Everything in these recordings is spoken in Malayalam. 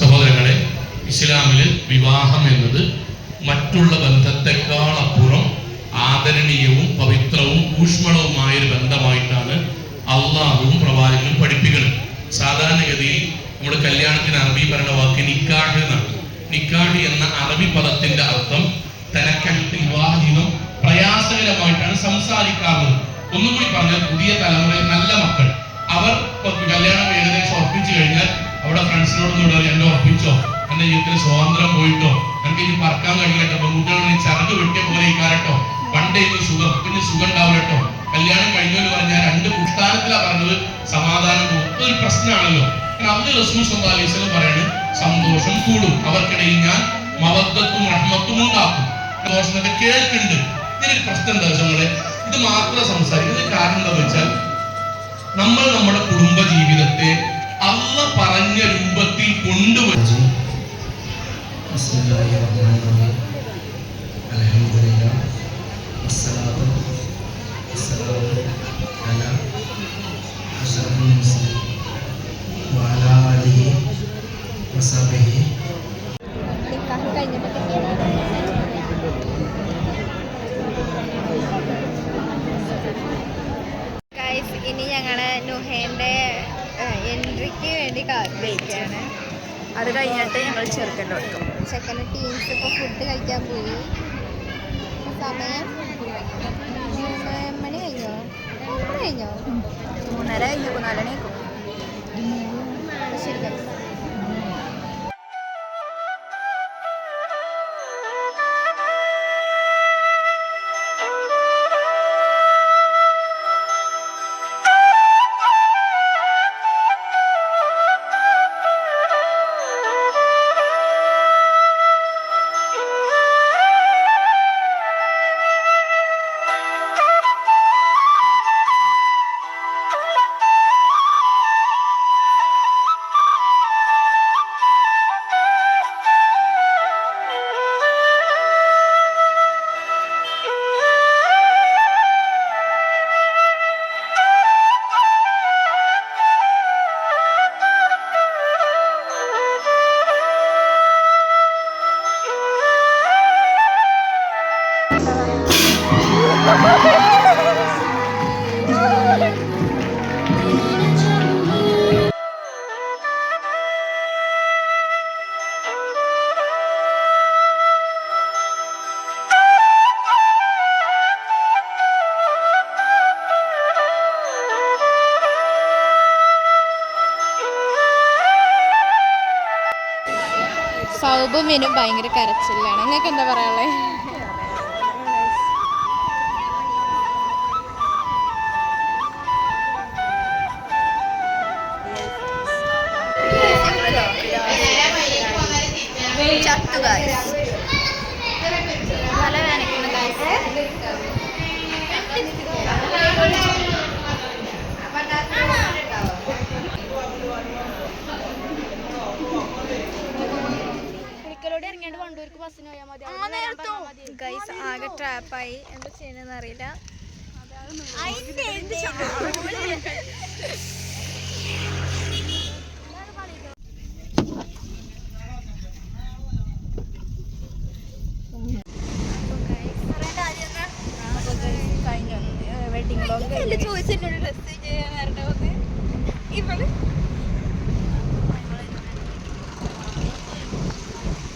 സഹോദരങ്ങളെ, ഇസ്ലാമിൽ വിവാഹം എന്നത് മറ്റുള്ള ബന്ധത്തെക്കാൾ അപ്പുറം ആദരണീയവും പവിത്രവും ഊഷ്മളവുമായ ഒരു ബന്ധമായിട്ടാണ് അള്ളാഹുവും പ്രവാചകനും പഠിപ്പിക്കുന്നത്. സാധാരണഗതിയിൽ നമ്മുടെ കല്യാണത്തിന് അറബി പറയുന്ന വാക്ക് നിക്കാഹ് എന്നാണ്. നിക്കാഹ് എന്ന അറബി പദത്തിന്റെ അർത്ഥം വിവാഹ ജീവിതം പ്രയാസകരമായിട്ടാണ് സംസാരിക്കാറുള്ളത്. ഒന്നുകൂടി പറഞ്ഞാൽ പുതിയ തലമുറയിൽ നല്ല മക്കൾ അവർ കല്യാണം ഏകദേശം ഉറപ്പിച്ചു കഴിഞ്ഞാൽ അവിടെ ഫ്രണ്ട്സിനോടൊന്നും കൂടെ എന്നെ ഉറപ്പിച്ചോ, എന്റെ ജീവിതത്തിൽ സ്വാതന്ത്ര്യം പോയിട്ടോ, എനിക്ക് ഇനി പറക്കാൻ കഴിയില്ലട്ടോ, പെൺകുട്ടികളെ ചിറക് വെട്ടിയ പോലെ ഇക്കാരട്ടോ, പണ്ടേ ഇന്ന് സുഖം പിന്നെ സുഖം ഉണ്ടാവില്ലട്ടോ. കല്യാണം കഴിഞ്ഞെന്ന് പറഞ്ഞാൽ രണ്ട് കുഷ്ടാനത്തിലാണ് പറഞ്ഞത് സമാധാനം പോകും. അതൊരു പ്രശ്നമാണല്ലോ. അന്ന് റസൂൽ സല്ലല്ലാഹു അലൈഹി വസല്ലം പറയുന്നത് സന്തോഷം കൂടും, അവർക്കിടയിൽ ഞാൻ മവദ്ദത്തും റഹ്മത്തും ഉണ്ടാക്കും. സന്തോഷമൊക്കെ കേൾക്കുന്നുണ്ട്. ഇതിനൊരു പ്രശ്നം എന്താ നമ്മളെ ഇത് മാത്രം സംസാരിക്കുന്നത്. കാരണം എന്താണെന്ന് വെച്ചാൽ നമ്മൾ നമ്മുടെ കുടുംബ ജീവിതത്തെ അള്ളാഹ് പറഞ്ഞ രൂപത്തിൽ കൊണ്ടുവച്ചു. ഇനി ഞങ്ങള് നുഹേന്റെ എൻട്രിക്ക് വേണ്ടി കാത്തിരിക്കുകയാണ്. അത് കഴിഞ്ഞിട്ട് ഞങ്ങൾ ചെറുക്കൻ്റെ കൊടുക്കും. ചെക്കൻ്റെ ടീംസ് ഇപ്പോൾ ഫുഡ് കഴിക്കാൻ പോയി. സമയം 3 മണി കഴിഞ്ഞോ? 3 കഴിഞ്ഞോ? 3:30 കഴിഞ്ഞു. 4 മണിയാക്കും. ശരി. സൗബും മിനും ഭയങ്കര കരച്ചിലാണ്. നിങ്ങൾക്ക് എന്താ പറയാനുള്ളത്? തല വേനക്കുന്ന ഗൈസ് ആകെ ട്രാപ്പായി. എന്താ ചെയ്യണമെന്ന് അറിയില്ല. വെഡിങ് ബ്ലോഗ് ചോദിച്ചിട്ടുണ്ട് ഡ്രസ് ചെയ്യാൻ വരേണ്ടത് ഇവള്.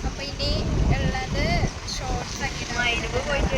അപ്പൊ ഇനി ഉള്ളത് ഷോർട്സ് ഒക്കെ പോയിട്ട്